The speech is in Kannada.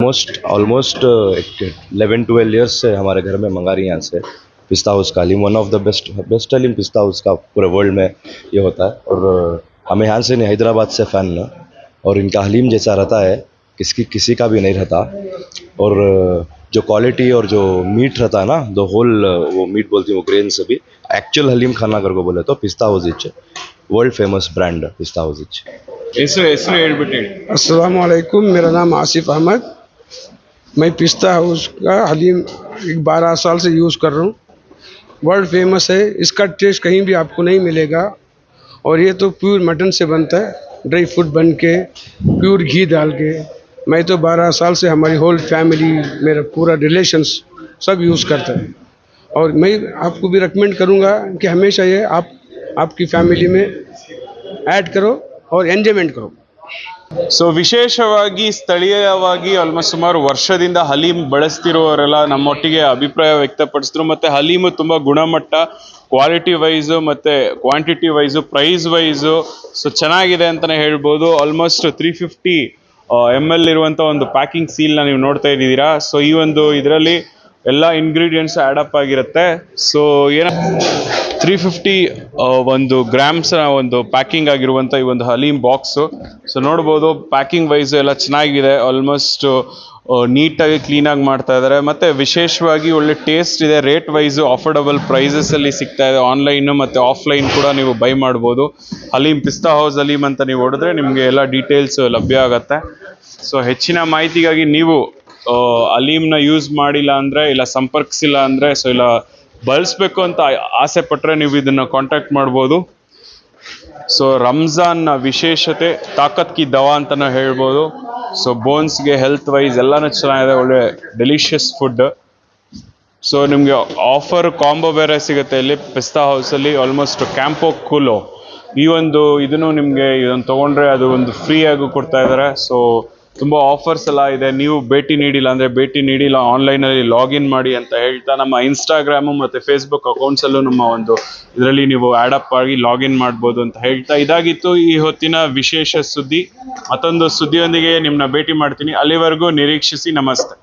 ऑलमोस्ट 11-12 ईयर्स से हमारे घर में मंगा रही हैं यहाँ से पिस्ता हाउस का haleem. One of the best haleem Pista House का पूरे वर्ल्ड में ये होता है। और हमें यहाँ से नहीं, हैदराबाद से फ़ैन ना, और इनका हलीम जैसा रहता है किसी का भी नहीं रहता। और जो क्वालिटी और जो मीट रहता है ना, द होल वो मीट बोलती हूँ, वो ग्रेन से भी एक्चुअल हलीम खाना करके बोले तो पिस्ता house etch world famous brand पिस्ता हाउस इच। ಹೆಸರು ಹೇಳ್ಬಿಟ್ಟು ಹೇಳಿ. अस्सलाम वालेकुम, मेरा नाम आसिफ अहमद। मैं पिस्ता हाउस का हलीम 12 साल से यूज़ कर रहा हूँ। वर्ल्ड फेमस है, इसका टेस्ट कहीं भी आपको नहीं मिलेगा। और ये तो प्योर मटन से बनता है, ड्राई फ्रूट बन के, प्योर घी डाल के। मैं तो 12 साल से हमारी होल फैमिली, मेरा पूरा रिलेशंस सब यूज़ करता है। और मैं आपको भी रिकमेंड करूँगा कि हमेशा ये आपकी फैमिली में ऐड करो और एंजॉयमेंट करो। ಸೊ ವಿಶೇಷವಾಗಿ ಸ್ಥಳೀಯವಾಗಿ ಆಲ್ಮೋಸ್ಟ್ ಸುಮಾರು ವರ್ಷದಿಂದ ಹಲೀಮ್ ಬಳಸ್ತಿರೋರೆಲ್ಲ ನಮ್ಮೊಟ್ಟಿಗೆ ಅಭಿಪ್ರಾಯ ವ್ಯಕ್ತಪಡಿಸಿದ್ರು. ಮತ್ತು ಹಲೀಮು ತುಂಬ ಗುಣಮಟ್ಟ, ಕ್ವಾಲಿಟಿ ವೈಸು ಮತ್ತು quantity wise, price wise so ಚೆನ್ನಾಗಿದೆ ಅಂತಲೇ ಹೇಳ್ಬೋದು. ಆಲ್ಮೋಸ್ಟ್ 350 ml ಇರುವಂಥ ಒಂದು ಪ್ಯಾಕಿಂಗ್ ಸೀಲ್ನ ನೀವು ನೋಡ್ತಾ ಇದ್ದೀರಾ. ಸೊ ಈ ಒಂದು ಇದರಲ್ಲಿ ಎಲ್ಲ ಇಂಗ್ರೀಡಿಯೆಂಟ್ಸ್ ಆ್ಯಡಪ್ ಆಗಿರುತ್ತೆ. ಸೊ 350 ಒಂದು ಗ್ರಾಮ್ಸ್ನ ಒಂದು ಪ್ಯಾಕಿಂಗ್ ಆಗಿರುವಂಥ ಈ ಒಂದು ಹಲೀಮ್ ಬಾಕ್ಸು. ಸೊ ನೋಡ್ಬೋದು ಪ್ಯಾಕಿಂಗ್ ವೈಸು ಎಲ್ಲ ಚೆನ್ನಾಗಿದೆ. ಆಲ್ಮೋಸ್ಟ್ ನೀಟಾಗಿ ಕ್ಲೀನಾಗಿ ಮಾಡ್ತಾ ಇದ್ದಾರೆ. ಮತ್ತು ವಿಶೇಷವಾಗಿ ಒಳ್ಳೆ ಟೇಸ್ಟ್ ಇದೆ. ರೇಟ್ ವೈಸು ಅಫೋರ್ಡಬಲ್ ಪ್ರೈಸಸಲ್ಲಿ ಸಿಗ್ತಾ ಇದೆ. ಆನ್ಲೈನು ಮತ್ತು ಆಫ್ಲೈನ್ ಕೂಡ ನೀವು ಬೈ ಮಾಡ್ಬೋದು. ಹಲೀಮ್ ಪಿಸ್ತಾ ಹೌಸ್ ಹಲೀಮ್ ಅಂತ ನೀವು ಹೊಡೆದ್ರೆ ನಿಮಗೆ ಎಲ್ಲ ಡೀಟೇಲ್ಸ್ ಲಭ್ಯ ಆಗುತ್ತೆ. ಸೊ ಹೆಚ್ಚಿನ ಮಾಹಿತಿಗಾಗಿ ನೀವು ಹಲೀಮ್ನ ಯೂಸ್ ಮಾಡಿಲ್ಲ ಅಂದರೆ, ಇಲ್ಲ ಸಂಪರ್ಕಿಸಿಲ್ಲ ಅಂದರೆ, ಸೊ ಇಲ್ಲ ಬಳಸಬೇಕು ಅಂತ ಆಸೆ ಪಟ್ಟರೆ ನೀವು ಇದನ್ನು ಕಾಂಟ್ಯಾಕ್ಟ್ ಮಾಡ್ಬೋದು. ಸೊ ರಂಜಾನ್ನ ವಿಶೇಷತೆ ತಾಕತ್ ಕಿ ದವಾ ಅಂತಲೂ ಹೇಳ್ಬೋದು. ಸೊ ಬೋನ್ಸ್ಗೆ ಹೆಲ್ತ್ ವೈಸ್ ಎಲ್ಲನೂ ಚೆನ್ನಾಗಿದೆ, ಒಳ್ಳೆ ಡೆಲಿಷಿಯಸ್ ಫುಡ್. ಸೊ ನಿಮಗೆ ಆಫರ್ ಕಾಂಬೋ ಬೇರೆ ಸಿಗುತ್ತೆ ಇಲ್ಲಿ ಪಿಸ್ತಾ ಹೌಸಲ್ಲಿ. ಆಲ್ಮೋಸ್ಟ್ ಕ್ಯಾಂಪೋ ಕೂಲೋ ಈ ಒಂದು ಇದನ್ನು ನಿಮಗೆ ಇದನ್ನು ತೊಗೊಂಡ್ರೆ ಅದು ಒಂದು ಫ್ರೀಯಾಗೂ ಕೊಡ್ತಾ ಇದ್ದಾರೆ. ಸೊ ತುಂಬ ಆಫರ್ಸ್ ಎಲ್ಲ ಇದೆ. ನೀವು ಭೇಟಿ ನೀಡಿಲ್ಲ ಅಂದರೆ ಭೇಟಿ ನೀಡಿಲ್ಲ, ಆನ್ಲೈನಲ್ಲಿ ಲಾಗಿನ್ ಮಾಡಿ ಅಂತ ಹೇಳ್ತಾ, ನಮ್ಮ ಇನ್ಸ್ಟಾಗ್ರಾಮು ಮತ್ತು ಫೇಸ್ಬುಕ್ ಅಕೌಂಟ್ಸಲ್ಲೂ ನಮ್ಮ ಒಂದು ಇದರಲ್ಲಿ ನೀವು ಆ್ಯಡಪ್ ಆಗಿ ಲಾಗಿನ್ ಮಾಡ್ಬೋದು ಅಂತ ಹೇಳ್ತಾ, ಇದಾಗಿತ್ತು ಈ ಹೊತ್ತಿನ ವಿಶೇಷ ಸುದ್ದಿ. ಮತ್ತೊಂದು ಸುದ್ದಿಯೊಂದಿಗೆ ನಿಮ್ಮನ್ನ ಭೇಟಿ ಮಾಡ್ತೀನಿ. ಅಲ್ಲಿವರೆಗೂ ನಿರೀಕ್ಷಿಸಿ. ನಮಸ್ತೆ.